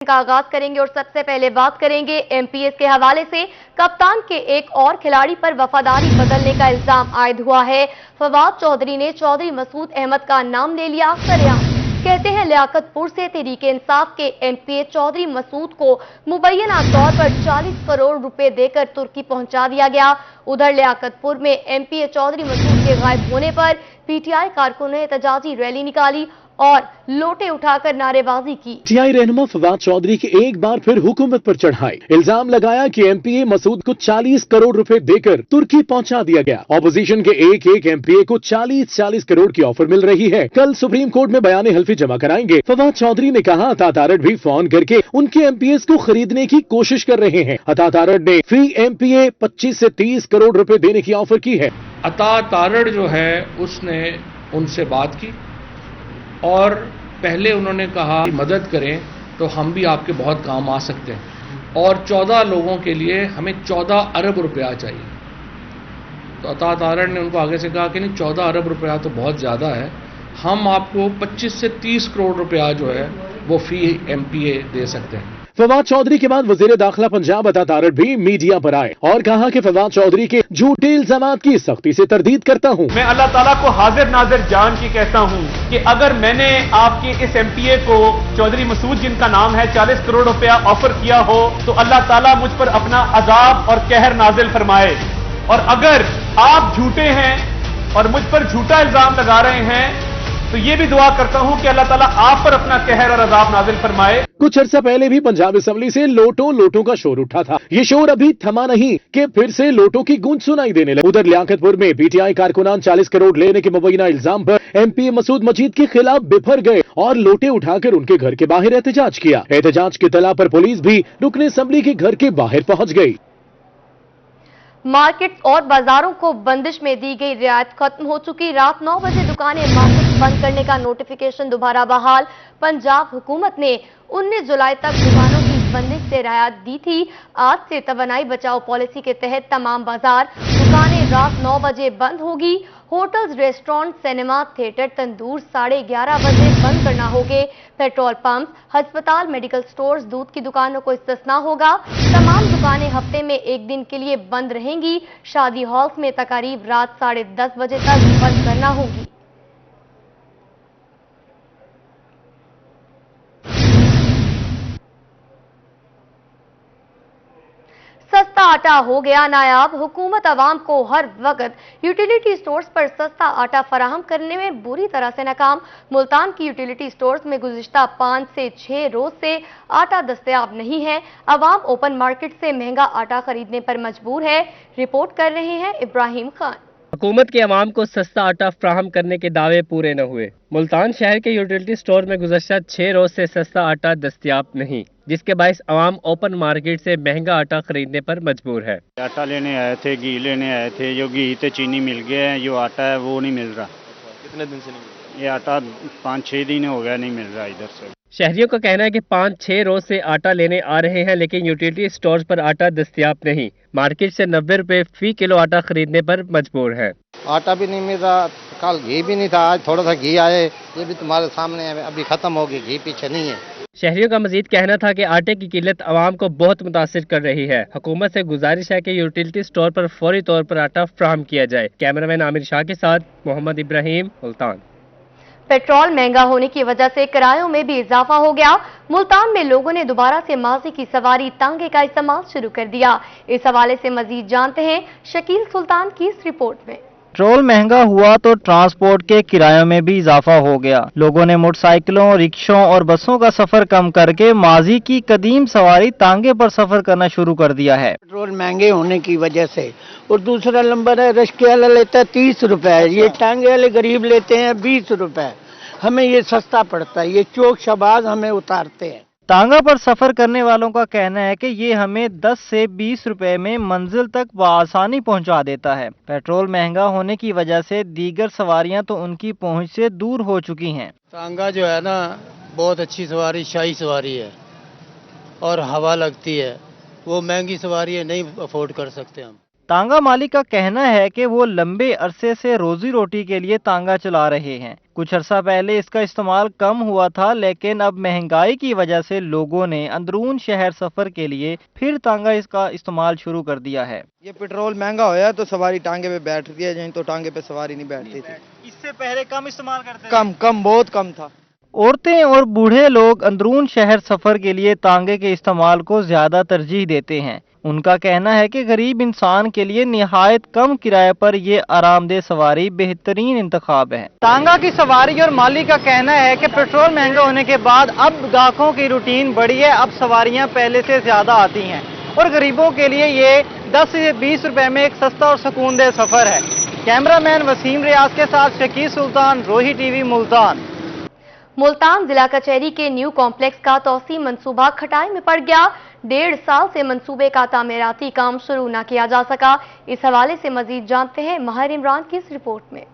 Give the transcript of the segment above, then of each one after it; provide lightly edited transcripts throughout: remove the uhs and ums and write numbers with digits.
का आगाज करेंगे और सबसे पहले बात करेंगे एमपीएस के हवाले से। कप्तान के एक और खिलाड़ी पर वफादारी बदलने का इल्जाम आयद हुआ है। फवाद चौधरी ने चौधरी मसूद अहमद का नाम ले लिया सरेआम। कहते हैं लियाकतपुर से तहरीके इंसाफ के एमपीए चौधरी मसूद को मुबैना तौर पर 40 करोड़ रुपए देकर तुर्की पहुंचा दिया गया। उधर लियाकतपुर में एमपीए चौधरी मसूद के गायब होने पर पीटीआई कारकुनों ने एहतजाजी रैली निकाली और लोटे उठाकर नारेबाजी की। पीटीआई रहनुमा फवाद चौधरी के एक बार फिर हुकूमत पर चढ़ाए। इल्जाम लगाया कि एमपीए मसूद को 40 करोड़ रुपए देकर तुर्की पहुंचा दिया गया। ऑपोजिशन के एक एमपीए को 40 करोड़ की ऑफर मिल रही है। कल सुप्रीम कोर्ट में बयान हल्फी जमा कराएंगे। फवाद चौधरी ने कहा अता तारड़ भी फोन करके उनके एमपीएस को खरीदने की कोशिश कर रहे हैं। अता तारड़ ने फी एमपीए 25 से 30 करोड़ रुपए देने की ऑफर की है। अता तारड़ जो है उसने उनसे बात की और पहले उन्होंने कहा कि मदद करें तो हम भी आपके बहुत काम आ सकते हैं और 14 लोगों के लिए हमें 14 अरब रुपया चाहिए। तो अता तारड़ ने उनको आगे से कहा कि नहीं, 14 अरब रुपया तो बहुत ज़्यादा है, हम आपको 25 से 30 करोड़ रुपया जो है वो फी एमपीए दे सकते हैं। फवाद चौधरी के बाद वजीर दाखिला पंजाब अता तारड़ भी मीडिया पर आए और कहा कि फवाद चौधरी के झूठे इल्जामात की सख्ती से तरदीद करता हूं। मैं अल्लाह ताला को हाजिर नाजिर जान के कहता हूं कि अगर मैंने आपके इस एमपीए को चौधरी मसूद जिनका नाम है 40 करोड़ रुपया ऑफर किया हो तो अल्लाह ताला मुझ पर अपना अजाब और कहर नाजिल फरमाए। और अगर आप झूठे हैं और मुझ पर झूठा इल्जाम लगा रहे हैं तो ये भी दुआ करता हूं कि अल्लाह ताला आप पर अपना कहर और अजाब नाजिल फरमाए। कुछ अर्सा पहले भी पंजाब असेंबली से लोटों का शोर उठा था। ये शोर अभी थमा नहीं कि फिर से लोटों की गूंज सुनाई देने लगी। उधर लियाकतपुर में पीटीआई कारकुनान 40 करोड़ लेने के मुबैना इल्जाम पर एमपीए मसूद मजीद के खिलाफ बिफर गए और लोटे उठाकर उनके घर के बाहर एहतजाज किया। एहतजाज की तला पर पुलिस भी रुकन असेंबली के घर के बाहर पहुंच गई। मार्केट और बाजारों को बंदिश में दी गई रियायत खत्म हो चुकी। रात 9 बजे दुकानें मार्केट बंद करने का नोटिफिकेशन दोबारा बहाल। पंजाब हुकूमत ने 19 जुलाई तक दुकानों की बंदिश से रियायत दी थी। आज से तवानाई बचाओ पॉलिसी के तहत तमाम बाजार दुकानें रात 9 बजे बंद होगी। होटल्स, रेस्टोरेंट, सिनेमा, थिएटर, तंदूर 11:30 बजे बंद करना होंगे। पेट्रोल पंप, अस्पताल, मेडिकल स्टोर्स, दूध की दुकानों को इस्तिस्ना होगा। तमाम दुकानें हफ्ते में एक दिन के लिए बंद रहेंगी। शादी हॉल्स में तकरीब रात 10:30 बजे तक बंद करना होगी। सस्ता आटा हो गया नायाब। हुकूमत आवाम को हर वक्त यूटिलिटी स्टोर्स पर सस्ता आटा फराहम करने में बुरी तरह से नाकाम। मुल्तान की यूटिलिटी स्टोर्स में गुज़िश्ता 5 से 6 रोज से आटा दस्तयाब नहीं है। आवाम ओपन मार्केट से महंगा आटा खरीदने पर मजबूर है। रिपोर्ट कर रहे हैं इब्राहिम खान। हुकूमत के अवाम को सस्ता आटा फ्राहम करने के दावे पूरे न हुए। मुल्तान शहर के यूटिलिटी स्टोर में गुज़श्ता 6 रोज से सस्ता आटा दस्तयाब नहीं, जिसके बायस अवाम ओपन मार्केट से महंगा आटा खरीदने पर मजबूर है। आटा लेने आए थे, घी लेने आए थे, जो घी तो चीनी मिल गया है, जो आटा है वो नहीं मिल रहा। कितने दिन से नहीं मिल रहा? ये आटा 5-6 दिन हो गया नहीं मिल रहा इधर से। शहरियों का कहना है कि 5-6 रोज से आटा लेने आ रहे हैं, लेकिन यूटिलिटी स्टोर पर आटा दस्तयाब नहीं। मार्केट से 90 रुपए फी किलो आटा खरीदने पर मजबूर है। आटा भी नहीं मिल रहा, कल घी भी नहीं था, आज थोड़ा सा घी आए, ये भी तुम्हारे सामने है, अभी खत्म हो गई, घी पीछे नहीं है। शहरियों का मजीद कहना था कि आटे की किल्लत आवाम को बहुत मुतासिर कर रही है। हुकूमत से गुजारिश है कि यूटिलिटी स्टोर पर फौरी तौर पर आटा फ्राहम किया जाए। कैमरामैन आमिर शाह के साथ मोहम्मद इब्राहिम, मुल्तान। पेट्रोल महंगा होने की वजह से किरायों में भी इजाफा हो गया। मुल्तान में लोगों ने दोबारा से माजी की सवारी तांगे का इस्तेमाल शुरू कर दिया। इस हवाले से मजीद जानते हैं शकील सुल्तान की इस रिपोर्ट में। पेट्रोल महंगा हुआ तो ट्रांसपोर्ट के किरायों में भी इजाफा हो गया। लोगों ने मोटरसाइकिलों, रिक्शों और बसों का सफर कम करके माजी की कदीम सवारी तांगे पर सफर करना शुरू कर दिया है। पेट्रोल महंगे होने की वजह से, और दूसरा नंबर है रिक्शे वाला लेता है 30 रुपए, ये टांगे वाले गरीब लेते हैं 20 रुपए। हमें ये सस्ता पड़ता है, ये चौक शबाज हमें उतारते हैं। तांगा पर सफर करने वालों का कहना है कि ये हमें 10 से 20 रुपए में मंजिल तक बआसानी पहुंचा देता है। पेट्रोल महंगा होने की वजह से दीगर सवारियां तो उनकी पहुंच से दूर हो चुकी हैं। तांगा जो है ना बहुत अच्छी सवारी, शाही सवारी है और हवा लगती है, वो महंगी सवारी है, नहीं अफोर्ड कर सकते हम। तांगा मालिक का कहना है कि वो लंबे अरसे से रोजी रोटी के लिए तांगा चला रहे हैं। कुछ अरसा पहले इसका इस्तेमाल कम हुआ था, लेकिन अब महंगाई की वजह से लोगों ने अंदरून शहर सफर के लिए फिर तांगा इसका इस्तेमाल शुरू कर दिया है। ये पेट्रोल महंगा होया तो सवारी टांगे पे बैठती है, नहीं तो टांगे पे सवारी नहीं बैठती थी। इससे पहले कम इस्तेमाल करते थे? कम बहुत कम था। औरतें और बूढ़े लोग अंदरून शहर सफर के लिए तांगे के इस्तेमाल को ज्यादा तरजीह देते हैं। उनका कहना है कि गरीब इंसान के लिए निहायत कम किराए पर ये आरामदेह सवारी बेहतरीन इंतखाब है। तांगा की सवारी और मालिक का कहना है कि पेट्रोल महंगा होने के बाद अब ग्राहकों की रूटीन बढ़ी है, अब सवारियां पहले से ज्यादा आती हैं और गरीबों के लिए ये 10 से 20 रुपए में एक सस्ता और सुकूनदेह सफर है। कैमरामैन वसीम रियाज के साथ शकीर सुल्तान, रोही टीवी, मुल्तान। मुल्तान जिला कचहरी के न्यू कॉम्प्लेक्स का तौसी मंसूबा खटाई में पड़ गया। 1.5 साल से मंसूबे का तामीराती काम शुरू न किया जा सका। इस हवाले से मजीद जानते हैं माहिर इमरान की इस रिपोर्ट में।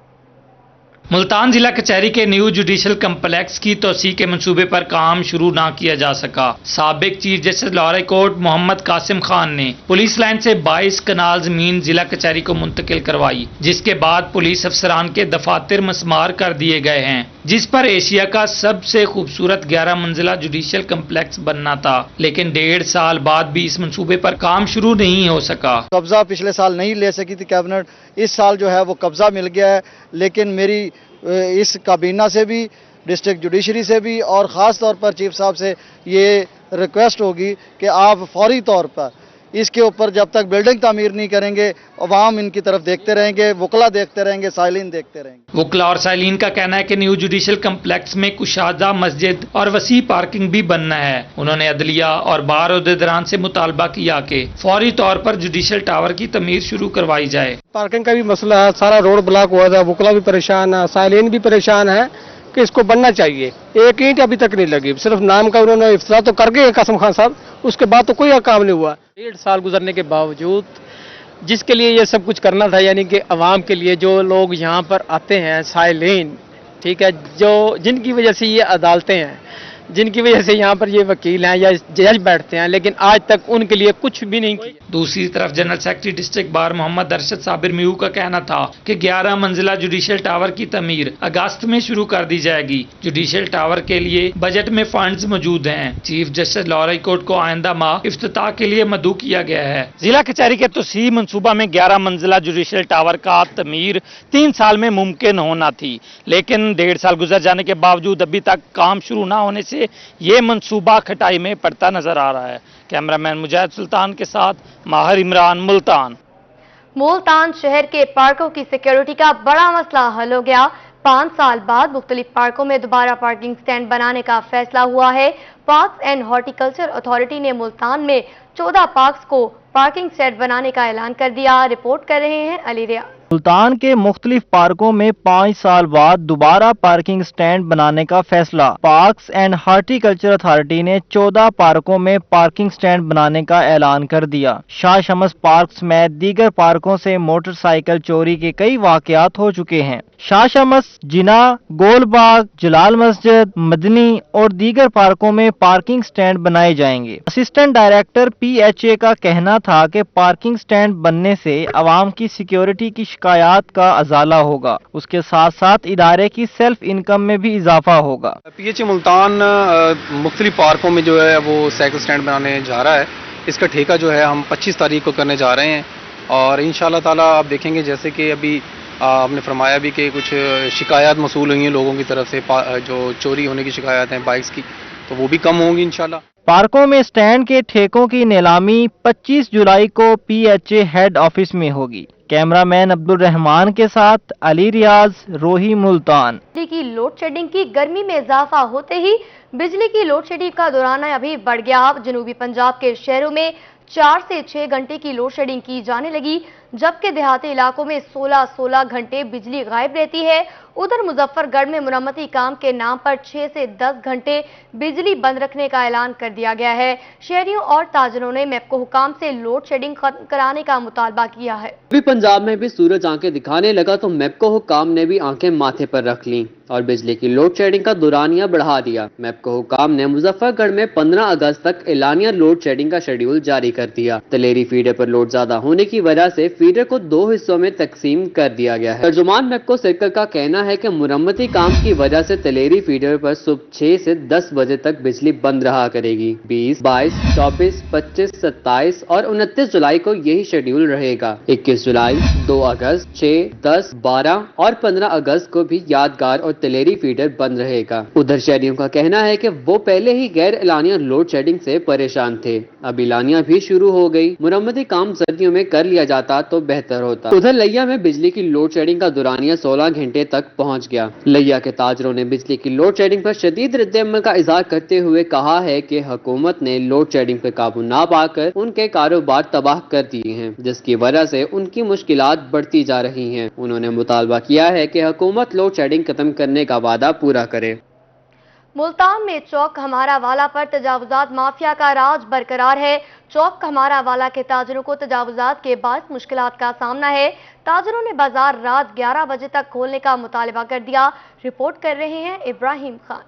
मुल्तान जिला कचहरी के न्यू जुडिशल कम्प्लेक्स की तोसी के मंसूबे पर काम शुरू ना किया जा सका। साबिक chief justice Lahore court Mohammad Qasim Khan ने पुलिस लाइन से 22 कनाल जमीन जिला कचहरी को मुंतकिल करवाई, जिसके बाद पुलिस अफसरान के दफातर मसमार कर दिए गए हैं, जिस पर एशिया का सबसे खूबसूरत 11 मंजिला जुडिशल कम्प्लेक्स बनना था। लेकिन 1.5 साल बाद भी इस मंसूबे पर काम शुरू नहीं हो सका। कब्जा पिछले साल नहीं ले सकी थी कैबिनेट, इस साल जो है वो कब्जा मिल गया है। लेकिन मेरी इस काबीना से भी, डिस्ट्रिक्ट जुडिशरी से भी और ख़ास तौर पर चीफ साहब से ये रिक्वेस्ट होगी कि आप फौरी तौर पर इसके ऊपर जब तक बिल्डिंग तामीर नहीं करेंगे, अवाम इनकी तरफ देखते रहेंगे, वकला देखते रहेंगे, साइलिन देखते रहेंगे। वकला और साइलिन का कहना है कि न्यू जुडिशल कम्प्लेक्स में कुशादा मस्जिद और वसी पार्किंग भी बनना है। उन्होंने अदलिया और बार अहदेदारान से मुतालबा किया कि फौरी तौर पर जुडिशल टावर की तमीर शुरू करवाई जाए। पार्किंग का भी मसला है, सारा रोड ब्लॉक हुआ था, वकला भी परेशान है, साइलिन भी परेशान है कि इसको बनना चाहिए। एक ईंट अभी तक नहीं लगी, सिर्फ नाम का उन्होंने इफ्तिताह तो कर गए कासिम खान साहब, उसके बाद तो कोई काम नहीं हुआ। 1.5 साल गुजरने के बावजूद जिसके लिए ये सब कुछ करना था, यानी कि अवाम के लिए, जो लोग यहाँ पर आते हैं साइलिन, ठीक है, जो जिनकी वजह से ये अदालतें हैं, जिनकी वजह से यहाँ पर ये वकील हैं या जज बैठते हैं, लेकिन आज तक उनके लिए कुछ भी नहीं किया। दूसरी तरफ general secretary district bar Mohammad Arshad Sabir मियू का कहना था कि 11 मंजिला जुडिशल टावर की तमीर अगस्त में शुरू कर दी जाएगी। जुडिशल टावर के लिए बजट में फंड्स मौजूद हैं। चीफ जस्टिस लाहौर कोर्ट को आइंदा माह इफ्तिताह के लिए मदऊ किया गया है। जिला कचहरी के तोसी मंसूबा में 11 मंजिला जुडिशल टावर का तमीर 3 साल में मुमकिन होना थी, लेकिन 1.5 साल गुजर जाने के बावजूद अभी तक काम शुरू न होने से ये मंसूबा खटाई में पड़ता नजर आ रहा है। कैमरामैन मुजाहिद सुल्तान के साथ माहिर इमरान, मुल्तान। मुल्तान शहर के पार्कों की सिक्योरिटी का बड़ा मसला हल हो गया। 5 साल बाद मुख्तलिफ पार्कों में दोबारा पार्किंग स्टैंड बनाने का फैसला हुआ है। पार्क्स एंड हॉर्टिकल्चर अथॉरिटी ने मुल्तान में 14 पार्क्स को पार्किंग स्टैंड बनाने का ऐलान कर दिया। रिपोर्ट कर रहे हैं अली रिया। मुल्तान के मुख्तलिफ पार्कों में 5 साल बाद दोबारा पार्किंग स्टैंड बनाने का फैसला। पार्क्स एंड हॉर्टिकल्चर अथॉरिटी ने 14 पार्कों में पार्किंग स्टैंड बनाने का ऐलान कर दिया। शाह शमस पार्क समेत दीगर पार्कों से मोटरसाइकिल चोरी के कई वाकयात हो चुके हैं। शाह शमस, जिना, गोलबाग, जलाल मस्जिद, मदनी और दीगर पार्कों में पार्किंग स्टैंड बनाए जाएंगे। असिस्टेंट डायरेक्टर PHA का कहना था कि पार्किंग स्टैंड बनने से आवाम की सिक्योरिटी की शिकायत का अजाला होगा, उसके साथ साथ इदारे की सेल्फ इनकम में भी इजाफा होगा। PHA मुल्तान मुख्तलिफ पार्कों में जो है वो साइकिल स्टैंड बनाने जा रहा है। इसका ठेका जो है हम 25 तारीख को करने जा रहे हैं और इंशाल्लाह ताला आप देखेंगे, जैसे कि अभी आपने फरमाया भी कि कुछ शिकायत मसूल हुई हैं लोगों की तरफ से, जो चोरी होने की शिकायत हैं बाइक्स की, तो वो भी कम होंगी इंशाल्लाह। पार्कों में स्टैंड के ठेकों की नीलामी 25 जुलाई को PHA हेड ऑफिस में होगी। कैमरामैन अब्दुल रहमान के साथ अली रियाज, रोही, मुल्तान। बिजली की लोड शेडिंग की गर्मी में इजाफा होते ही बिजली की लोड शेडिंग का दौराना अभी बढ़ गया। जनूबी पंजाब के शहरों में 4 से 6 घंटे की लोड शेडिंग की जाने लगी, जबकि देहाती इलाकों में 16 घंटे बिजली गायब रहती है। उधर मुजफ्फरगढ़ में मुरम्मती काम के नाम पर 6 से 10 घंटे बिजली बंद रखने का ऐलान कर दिया गया है। शहरियों और ताजरों ने मेपको हुकाम से लोड शेडिंग खत्म कराने का मुतालबा किया है। अभी पंजाब में भी सूरज आंखें दिखाने लगा तो मेपको हुकाम ने भी आंखें माथे पर रख लीं और बिजली की लोड शेडिंग का दुरानिया बढ़ा दिया। मेपको हुकाम ने मुजफ्फरगढ़ में 15 अगस्त तक एलानिया लोड शेडिंग का शेड्यूल जारी कर दिया। तलेरी फीडर पर लोड ज्यादा होने की वजह से फीडर को 2 हिस्सों में तकसीम कर दिया गया है। तर्जुमान मैपको सर्कल का कहना है कि मुरम्मती काम की वजह से तलेरी फीडर पर सुबह 6 से 10 बजे तक बिजली बंद रहा करेगी। 20, 22, 24, 25, 27 और 29 जुलाई को यही शेड्यूल रहेगा। 21 जुलाई, 2 अगस्त, 6, 10, 12 और 15 अगस्त को भी यादगार और तलेरी फीडर बंद रहेगा। उधर शहरियों का कहना है कि वो पहले ही गैर एलानिया लोड शेडिंग से परेशान थे, अब एलानिया भी शुरू हो गई। मुरम्मती काम सर्दियों में कर लिया जाता तो बेहतर होता। उधर लिया में बिजली की लोड शेडिंग का दुरानिया 16 घंटे तक पहुंच गया। लिया के ताजरों ने बिजली की लोड शेडिंग पर शदीद रद्द-ए-अमल का इजहार करते हुए कहा है कि हुकूमत ने लोड शेडिंग पर काबू ना पाकर उनके कारोबार तबाह कर दिए हैं, जिसकी वजह से उनकी मुश्किलात बढ़ती जा रही हैं। उन्होंने मुतालबा किया है कि हुकूमत लोड शेडिंग खत्म करने का वादा पूरा करे। मुल्तान में चौक हमारा वाला पर तजावुजात माफिया का राज बरकरार है। चौक हमारा वाला के ताजरों को तजावुजात के बाद मुश्किलात का सामना है। ताजरों ने बाजार रात 11 बजे तक खोलने का मुतालबा कर दिया। रिपोर्ट कर रहे हैं इब्राहिम खान।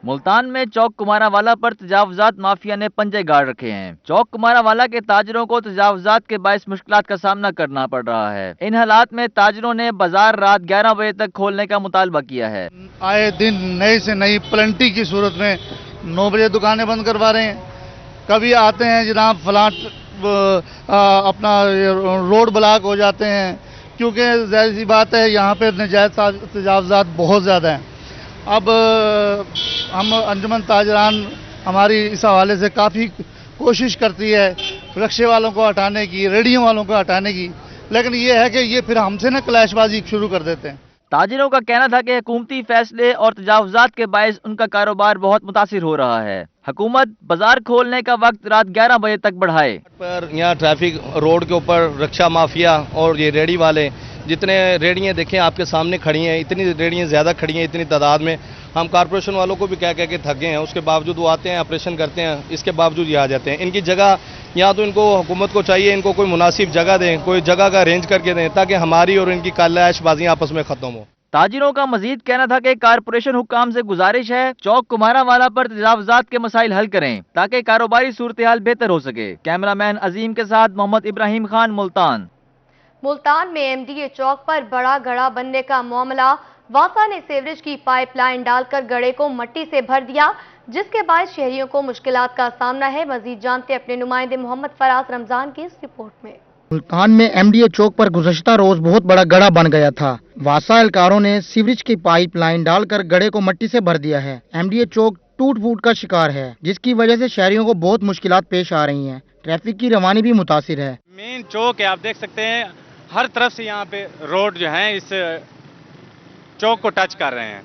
मुल्तान में चौक कुमारावाला पर तजावुजात माफिया ने पंजे गाड़ रखे हैं। चौक कुमारावाला के ताजरों को तजावुजात के बायस मुश्किलात का सामना करना पड़ रहा है। इन हालात में ताजरों ने बाजार रात 11 बजे तक खोलने का मुतालबा किया है। आए दिन नई से नई प्लेंटी की सूरत में 9 बजे दुकानें बंद करवा रहे हैं। कभी आते हैं जनाब फ्लाट अपना रोड ब्लॉक हो जाते हैं, क्योंकि जाहिर सी बात है यहाँ पे नजायज तजावुजात बहुत ज़्यादा हैं। अब हम अंजुमन ताजरान हमारी इस हवाले से काफ़ी कोशिश करती है रिक्शे वालों को हटाने की, रेडियो वालों को हटाने की, लेकिन ये है कि ये फिर हमसे ना क्लैशबाजी शुरू कर देते हैं। ताजिरों का कहना था कि हुकूमती फैसले और तजावुजात के बायस उनका कारोबार बहुत मुतासिर हो रहा है। हुकूमत बाजार खोलने का वक्त रात 11 बजे तक बढ़ाए। पर यहाँ ट्रैफिक रोड के ऊपर रिक्शा माफिया और ये रेडी वाले, जितने रेडियाँ देखें आपके सामने खड़ी हैं, इतनी रेडियाँ ज़्यादा खड़ी हैं इतनी तादाद में। हम कारपोरेशन वालों को भी कह के थके हैं, उसके बावजूद वो आते हैं, ऑपरेशन करते हैं, इसके बावजूद ये आ जाते हैं। इनकी जगह या तो इनको हुकूमत को चाहिए इनको कोई मुनासिब जगह दें, कोई जगह का अरेंज करके दें, ताकि हमारी और इनकी कलैशबाजियाँ आपस में ख़त्म हो। ताजिरों का मजीद कहना था कि कारपोरेशन हुक्काम से गुजारिश है चौक कुमारावाला पर तजावुजात के मसाइल हल करें ताकि कारोबारी सूरत हाल बेहतर हो सके। कैमरामैन अजीम के साथ मोहम्मद इब्राहिम खान, मुल्तान। मुल्तान में एमडीए चौक पर बड़ा गड़ा बनने का मामला। वासा ने सीवरेज की पाइपलाइन डालकर गड़े को मट्टी से भर दिया, जिसके बाद शहरियों को मुश्किलात का सामना है। मजीद जानते अपने नुमाइंदे मोहम्मद फराज रमजान की इस रिपोर्ट में। मुल्तान में एमडीए चौक पर गुज़श्ता रोज बहुत बड़ा गड़ा बन गया था। वासा एहलकारों ने सीवरेज की पाइपलाइन डालकर गड़े को मट्टी से भर दिया है। एमडीए चौक टूट फूट का शिकार है, जिसकी वजह से शहरियों को बहुत मुश्किलात पेश आ रही हैं। ट्रैफिक की रवानी भी मुतासिर है। मेन चौक है, आप देख सकते हैं हर तरफ से यहाँ पे रोड जो है इस चौक को टच कर रहे हैं।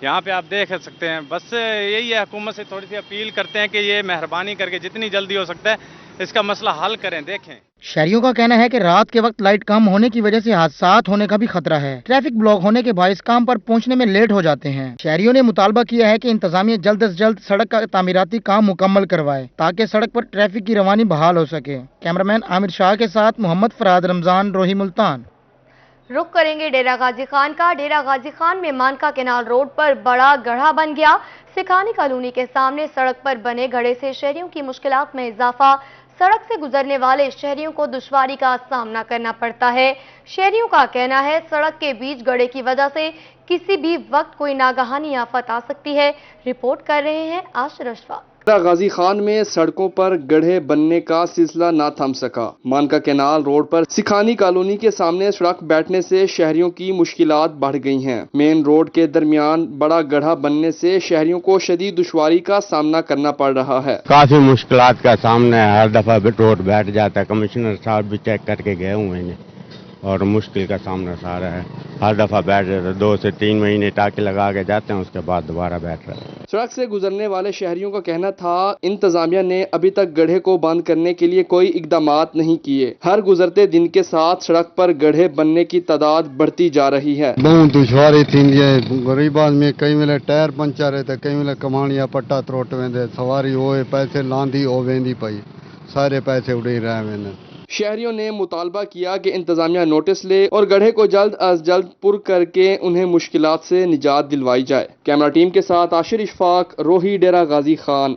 यहाँ पे आप देख सकते हैं। बस यही है, हुकूमत से थोड़ी सी अपील करते हैं कि ये मेहरबानी करके जितनी जल्दी हो सकता है इसका मसला हल करें। देखें, शहरियों का कहना है कि रात के वक्त लाइट कम होने की वजह से हादसात होने का भी खतरा है। ट्रैफिक ब्लॉक होने के बायस काम पर पहुंचने में लेट हो जाते हैं। शहरियों ने मुतालबा किया है कि इंतजामिया जल्द से जल्द सड़क का तामीराती काम मुकम्मल करवाए ताकि सड़क पर ट्रैफिक की रवानी बहाल हो सके। कैमरामैन आमिर शाह के साथ मोहम्मद फराद रमजान, रोही, मुल्तान। रुख करेंगे डेरा गाजी खान का। डेरा गाजी खान में मानका केनाल रोड पर बड़ा गड्ढा बन गया। सिखानी कॉलोनी के सामने सड़क पर बने गड्ढे से शहरियों की मुश्किलात में इजाफा। सड़क से गुजरने वाले शहरियों को दुश्वारी का सामना करना पड़ता है। शहरियों का कहना है सड़क के बीच गड्ढे की वजह से किसी भी वक्त कोई नागहानी आफत आ सकती है। रिपोर्ट कर रहे हैं आशिर अशफाक। गाजी खान में सड़कों पर गड्ढे बनने का सिलसिला न थम सका। मानका केनाल रोड पर सिखानी कॉलोनी के सामने सड़क बैठने से शहरियों की मुश्किलात बढ़ गई हैं। मेन रोड के दरमियान बड़ा गड्ढा बनने से शहरियों को शदीद दुश्वारी का सामना करना पड़ रहा है। काफी मुश्किलात का सामना है, हर दफा रोड बैठ जाता है। कमिश्नर साहब भी चेक करके गए हुए हैं और मुश्किल का सामना सारा है। हर दफा बैठ जाते, 2 से 3 महीने टाके लगा के जाते हैं, उसके बाद दोबारा बैठ रहे हैं। सड़क से गुजरने वाले शहरियों का कहना था इंतजामिया ने अभी तक गड्ढे को बंद करने के लिए कोई इकदामात नहीं किए। हर गुजरते दिन के साथ सड़क पर गड्ढे बनने की तादाद बढ़ती जा रही है। बहुत दुश्वारी थी गरीब आदमी, कई मिले टायर पंचर है, कई मिले कमानिया पट्टा त्रोट वेंदे, सवारी होए पैसे लांदी हो वेंदी पई, सारे पैसे उड़े रहे वेंदे। शहरियों ने मुतालबा किया कि इंतजामिया नोटिस ले और गड्ढे को जल्द अज जल्द पुर करके उन्हें मुश्किलात से निजात दिलवाई जाए। कैमरा टीम के साथ आशिर इशफाक, रोही, डेरा गाजी खान।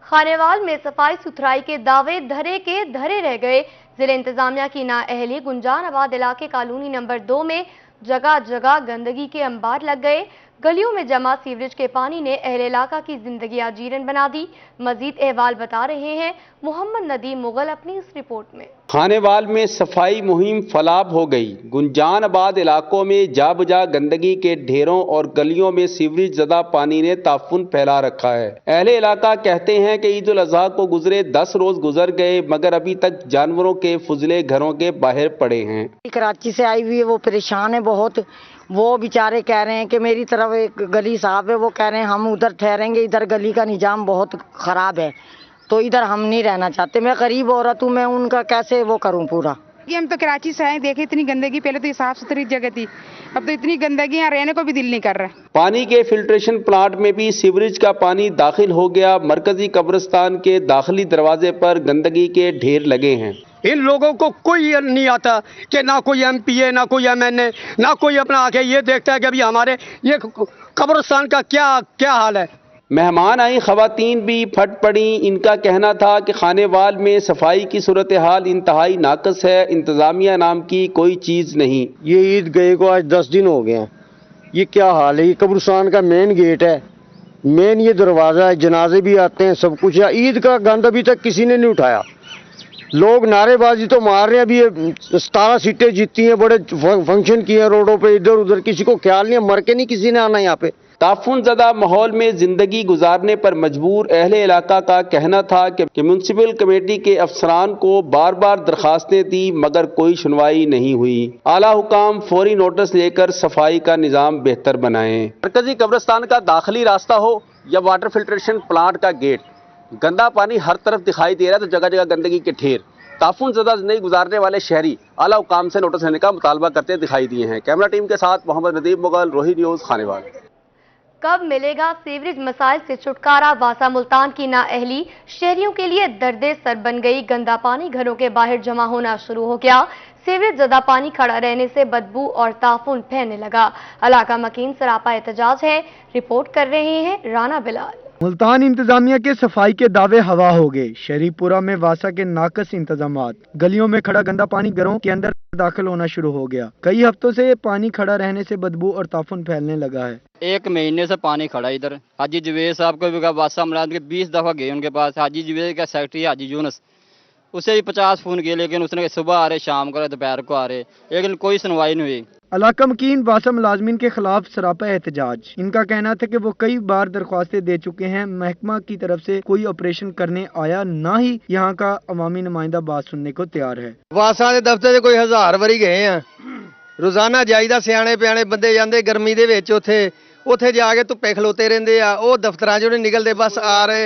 खानेवाल में सफाई सुथराई के दावे धरे के धरे रह गए। जिला इंतजामिया की नाअहली गुंजानाबाद इलाके कॉलोनी नंबर 2 में जगह जगह गंदगी के अंबार लग गए। गलियों में जमा सीवरेज के पानी ने अहले इलाका की जिंदगी आजीरन बना दी। मजीद अहवाल बता रहे हैं मोहम्मद नदीम मुगल अपनी इस रिपोर्ट में। खानेवाल में सफाई मुहिम फलाब हो गई। गुंजानाबाद इलाकों में जा बुझा गंदगी के ढेरों और गलियों में सीवरेज ज़दा पानी ने ताफुन फैला रखा है। अहले इलाका कहते हैं कि ईद उल अजहा को गुजरे 10 रोज गुजर गए मगर अभी तक जानवरों के फुजले घरों के बाहर पड़े हैं। कराची से आई हुई है, वो परेशान है बहुत। वो बेचारे कह रहे हैं कि मेरी तरफ एक गली साहब है, वो कह रहे हैं हम उधर ठहरेंगे, इधर गली का निजाम बहुत खराब है तो इधर हम नहीं रहना चाहते। मैं गरीब औरत हूँ, मैं उनका कैसे वो करूँ पूरा। ये हम तो कराची से आए, देखे इतनी गंदगी, पहले तो ये साफ सुथरी जगह थी, अब तो इतनी गंदगी यहाँ रहने को भी दिल नहीं कर रहा। पानी के फिल्ट्रेशन प्लांट में भी सीवरेज का पानी दाखिल हो गया। मरकजी कब्रिस्तान के दाखिली दरवाजे पर गंदगी के ढेर लगे हैं। इन लोगों को कोई नहीं आता कि ना कोई एमपीए ना कोई एमएनए ना कोई अपना आके ये देखता है कि अभी हमारे ये कब्रिस्तान का क्या हाल है। मेहमान आई खवातीन भी फट पड़ी। इनका कहना था कि खानेवाल में सफाई की सूरत हाल इंतहाई नाकस है, इंतजामिया नाम की कोई चीज नहीं। ये ईद गए को आज 10 दिन हो गए हैं, ये क्या हाल है। ये कब्रिस्तान का मेन गेट है, मेन ये दरवाजा है, जनाजे भी आते हैं, सब कुछ है। ईद का गंद अभी तक किसी ने नहीं उठाया। लोग नारेबाजी तो मार रहे हैं। अभी ये 17 सीटें जीती हैं, बड़े फंक्शन किए हैं रोडों पे, इधर उधर किसी को ख्याल नहीं है, मर के नहीं किसी ने आना यहाँ पे। ताफुन ज़दा माहौल में जिंदगी गुजारने पर मजबूर अहले इलाका का कहना था कि म्यूनसिपल कमेटी के अफसरान को बार बार दरखास्तें दी मगर कोई सुनवाई नहीं हुई। आला हुकाम फौरी नोटिस लेकर सफाई का निज़ाम बेहतर बनाएं। मरकजी कब्रिस्तान का दाखिली रास्ता हो या वाटर फिल्ट्रेशन प्लांट का गेट, गंदा पानी हर तरफ दिखाई दे रहा है, तो जगह जगह गंदगी के ढेर। ताफुन ज़दा जिंदगी गुजारने वाले शहरी आला हुकाम से नोटिस लेने का मुतालबा करते दिखाई दिए हैं। कैमरा टीम के साथ मोहम्मद नदीम मुगल, रोही न्यूज़, खानेवाल। कब मिलेगा सीवरेज मसाइल से छुटकारा? वासा मुल्तान की नाअहली शहरियों के लिए दर्दे सर बन गई। गंदा पानी घरों के बाहर जमा होना शुरू हो गया। सीवरेज ज़दा पानी खड़ा रहने से बदबू और ताफुन फैलने लगा। इलाका मकीन सरापा एहतजाज है। रिपोर्ट कर रहे हैं राना बिलाल। मुल्तान इंतजामिया के सफाई के दावे हवा हो गए। शरीपुरा में वासा के नाकस इंतजामात, गलियों में खड़ा गंदा पानी घरों के अंदर दाखिल होना शुरू हो गया। कई हफ्तों से पानी खड़ा रहने से बदबू और ताफुन फैलने लगा है। 1 महीने से पानी खड़ा इधर। हाजी जुवेद साहब को भी वासा मुलाद के 20 दफा गए उनके पास। हाजी जुवेद का सेक्रेटरी हाजी यूनुस, उसे भी 50 फोन किए लेकिन उसने सुबह आ रहे, शाम को, दोपहर को आ रहे, लेकिन कोई सुनवाई नहीं हुई। इलाका मकीन वासा मुलाजमीन के खिलाफ सरापा एहतजाज। इनका कहना था कि वो कई बार दरख्वास्तें दे चुके हैं, महकमा की तरफ से कोई ऑपरेशन करने आया, ना ही यहाँ का अवामी नुमाइंदा बात सुनने को तैयार है। वासा के दफ्तर से कोई 1000 वारी गए हैं। रोजाना जाईदा, सियाने प्याने बंदे जाते गर्मी दे विच ਉੱਥੇ ਜਾ ਕੇ ਧੁੱਪੇ ਖਲੋਤੇ ਰਹਿੰਦੇ ਆ। ਉਹ ਦਫ਼ਤਰਾਂ ਚੋਂ ਨਹੀਂ ਨਿਕਲਦੇ, बस आ रहे,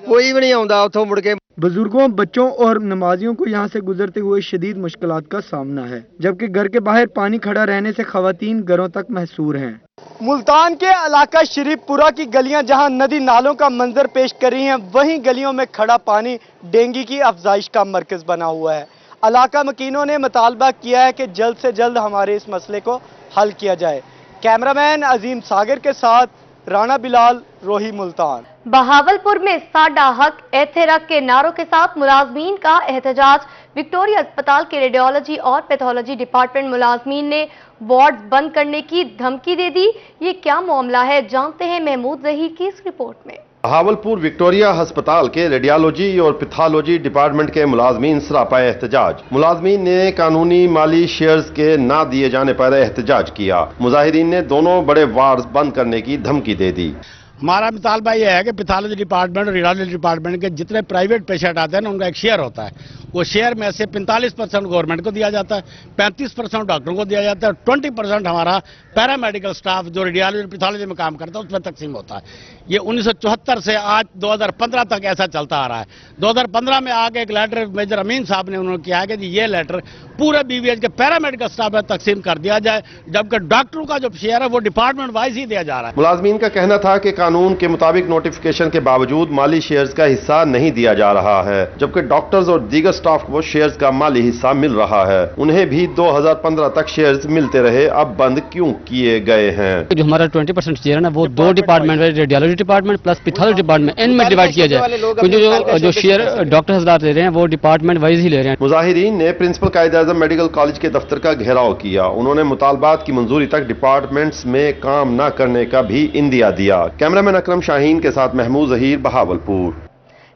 कोई भी नहीं आਉਂਦਾ ਉੱਥੋਂ मुड़ के। बुजुर्गों, बच्चों और नमाजियों को यहाँ से गुजरते हुए शदीद मुश्किलात का सामना है, जबकि घर के बाहर पानी खड़ा रहने से खवातीन घरों तक महसूर हैं। मुल्तान के इलाका शरीफपुरा की गलियां जहां नदी नालों का मंजर पेश कर रही हैं, वहीं गलियों में खड़ा पानी डेंगू की अफजाइश का मरकज बना हुआ है। इलाका मकीनों ने मुतालबा किया है कि जल्द से जल्द हमारे इस मसले को हल किया जाए। कैमरामैन अजीम सागर के साथ राना बिलाल, रोही मुल्तान। बहावलपुर में साडा हक ऐथे रख के नारों के साथ मुलाजमीन का एहतजाज। विक्टोरिया अस्पताल के रेडियोलॉजी और पैथोलॉजी डिपार्टमेंट मुलाजमीन ने वार्ड बंद करने की धमकी दे दी। ये क्या मामला है, जानते हैं महमूद जहीर की इस रिपोर्ट में। बहावलपुर विक्टोरिया अस्पताल के रेडियोलॉजी और पैथोलॉजी डिपार्टमेंट के मुलाजमीन सरापा एहतजाज। मुलाजमीन ने कानूनी माली शेयर्स के ना दिए जाने पर एहतजाज किया। मुजाहिरीन ने दोनों बड़े वार्ड बंद करने की धमकी दे दी। हमारा मुतालबा यह है कि पैथोलॉजी डिपार्टमेंट और रेडियोलॉजी डिपार्टमेंट के जितने प्राइवेट पेशेंट आते हैं ना, उनका एक शेयर होता है। वो शेयर में से 45% गवर्नमेंट को दिया जाता है, 35% डॉक्टरों को दिया जाता है, 20% हमारा पैरामेडिकल स्टाफ जो रेडियोलॉजी पैथोलॉजी में काम करता है उसमें तकसीम होता है। ये 1974 से आज 2015 तक ऐसा चलता आ रहा है। 2015 में आके एक लेटर मेजर अमीन साहब ने उन्होंने किया है कि ये लेटर पूरे बीवीएच के पैरामेडिकल स्टाफ में तकसीम कर दिया जाए, जबकि डॉक्टरों का जो शेयर है वो डिपार्टमेंट वाइज ही दिया जा रहा है। मुलाजमीन का कहना था कि कानून के मुताबिक नोटिफिकेशन के बावजूद माली शेयर्स का हिस्सा नहीं दिया जा रहा है, जबकि डॉक्टर्स और दीगर स्टाफ को शेयर्स का माली हिस्सा मिल रहा है। उन्हें भी 2015 तक शेयर्स मिलते रहे, अब बंद क्यों किए गए हैं? जो हमारा 20% शेयर है ना, वो 2 department, radiology department plus pathology department इनमें डिवाइड किया जाए, क्योंकि जो शेयर डॉक्टर हजरात ले रहे हैं वो डिपार्टमेंट वाइज ही ले रहे हैं। मुजाहिरीन ने प्रिंसिपल कायद-ए-आज़म मेडिकल कॉलेज के दफ्तर का घेराव किया। उन्होंने मुतालबात की मंजूरी तक डिपार्टमेंट्स में काम न करने का भी इंदिया दिया। कैमरामैन अकरम शाहीन के साथ महमूद जहीर, बहावलपुर।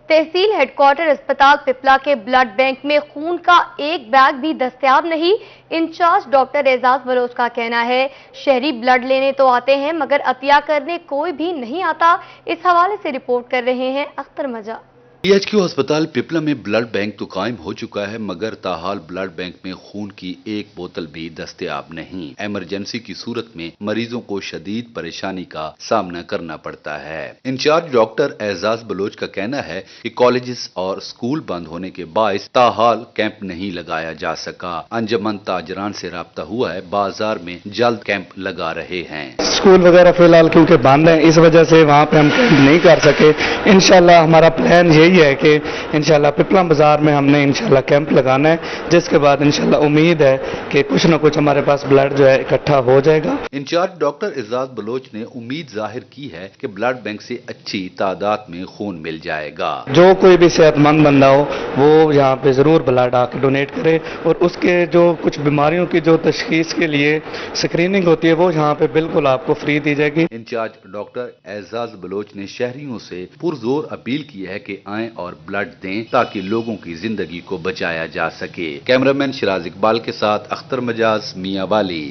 तहसील हेडक्वार्टर अस्पताल पिपला के ब्लड बैंक में खून का एक बैग भी दस्तयाब नहीं। इंचार्ज डॉक्टर एजाज बलोच का कहना है, शहरी ब्लड लेने तो आते हैं मगर अतिया करने कोई भी नहीं आता। इस हवाले से रिपोर्ट कर रहे हैं अख्तर मजा। PHQ अस्पताल पिपला में ब्लड बैंक तो कायम हो चुका है, मगर ताहाल ब्लड बैंक में खून की एक बोतल भी दस्तयाब नहीं। इमरजेंसी की सूरत में मरीजों को शदीद परेशानी का सामना करना पड़ता है। इंचार्ज डॉक्टर एजाज बलोच का कहना है कि कॉलेजेस और स्कूल बंद होने के बायस ताहाल कैंप नहीं लगाया जा सका। अंजमन ताजरान से राब्ता हुआ है, बाजार में जल्द कैंप लगा रहे हैं। स्कूल वगैरह फिलहाल क्योंकि बंद है, इस वजह से वहाँ पे हम कैंप नहीं कर सके। इंशाल्लाह हमारा प्लान यही है कि इंशाल्लाह पिपला बाजार में हमने इंशाल्लाह कैंप लगाना है, जिसके बाद इंशाल्लाह उम्मीद है कि कुछ न कुछ हमारे पास ब्लड जो है इकट्ठा हो जाएगा। इंचार्ज डॉक्टर एजाज बलोच ने उम्मीद जाहिर की है कि ब्लड बैंक से अच्छी तादाद में खून मिल जाएगा। जो कोई भी सेहतमंद बंदा हो वो यहाँ पे जरूर ब्लड आके डोनेट करे, और उसके जो कुछ बीमारियों की जो तशखीस के लिए स्क्रीनिंग होती है वो यहाँ पे बिल्कुल आपको फ्री दी जाएगी। इंचार्ज डॉक्टर एजाज बलोच ने शहरियों से पुरजोर अपील की है कि आए और ब्लड दें ताकि लोगों की जिंदगी को बचाया जा सके। कैमरामैन शिराज इकबाल के साथ अख्तर मजाज, मियां वाली।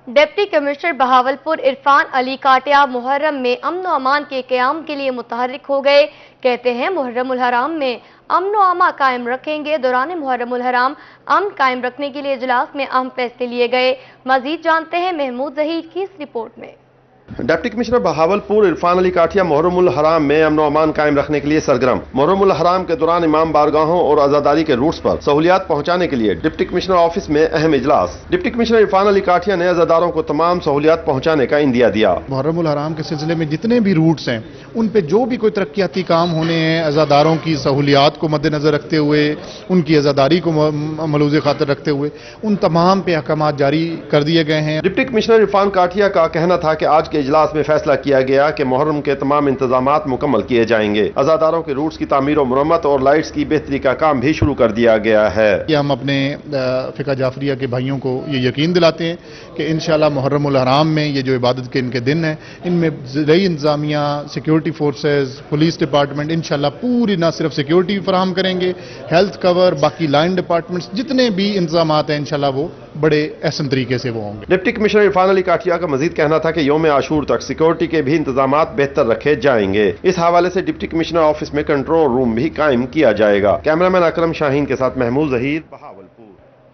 डिप्टी कमिश्नर बहावलपुर इरफान अली काटिया मुहर्रम में अमन व अमान के क़याम के लिए मुतहर्रिक हो गए। कहते हैं मुहर्रम उल हराम में अमन व अमा कायम रखेंगे। दौरान मुहर्रम उल हराम अमन कायम रखने के लिए इजलास में अहम फैसले लिए गए। मजीद जानते हैं महमूद जहीर की इस रिपोर्ट में। डिप्टी कमिश्नर बहावलपुर इरफान अली काठिया मुहर्रम उल हराम में अमन व अमान कायम रखने के लिए सरगर्म। मुहर्रम उल हराम के दौरान इमाम बारगाहों और आजादारी के रूट्स पर सहूलियात पहुंचाने के लिए डिप्टी कमिश्नर ऑफिस में अहम इजलास। डिप्टी कमिश्नर इरफान अली काठिया ने आजादारों को तमाम सहूलियात पहुंचाने का इंदिया दिया। मुहर्रम उल हराम के सिलसिले में जितने भी रूट्स हैं उन पे जो भी कोई तरक्याती काम होने हैं, आजादारों की सहूलियात को मद्देनजर रखते हुए, उनकी आजादारी को मलूज़े खातिर रखते हुए उन तमाम पे अहकाम जारी कर दिए गए हैं। डिप्टी कमिश्नर इरफान काठिया का कहना था कि आज के इजलास में फैसला किया गया कि मुहर्रम के तमाम इंतजामात मुकम्मल किए जाएंगे। आजादारों के रूट्स की तामीर और मुरम्मत और लाइट्स की बेहतरी का काम भी शुरू कर दिया गया है। हम अपने फिका जाफरिया के भाइयों को ये यकीन दिलाते हैं कि इंशाल्लाह मुहर्रम उल हराम में ये जो इबादत के इनके दिन हैं, इनमें ज़राई इंतजामिया, सिक्योरिटी फोर्सेज, पुलिस डिपार्टमेंट इंशाल्लाह पूरी न सिर्फ सिक्योरिटी फराहम करेंगे, हेल्थ कवर, बाकी लाइन डिपार्टमेंट्स जितने भी इंतजामात हैं इंशाल्लाह वो बड़े अहसन तरीके से वो होंगे। डिप्टी कमिश्नर इरफान अली काठिया का मजीद कहना था कि यौम आशूर तक सिक्योरिटी के भी इंतजामात बेहतर रखे जाएंगे। इस हवाले से डिप्टी कमिश्नर ऑफिस में कंट्रोल रूम भी कायम किया जाएगा। कैमरामैन अकरम शाहीन के साथ महमूद जहीर, बहावलपुर।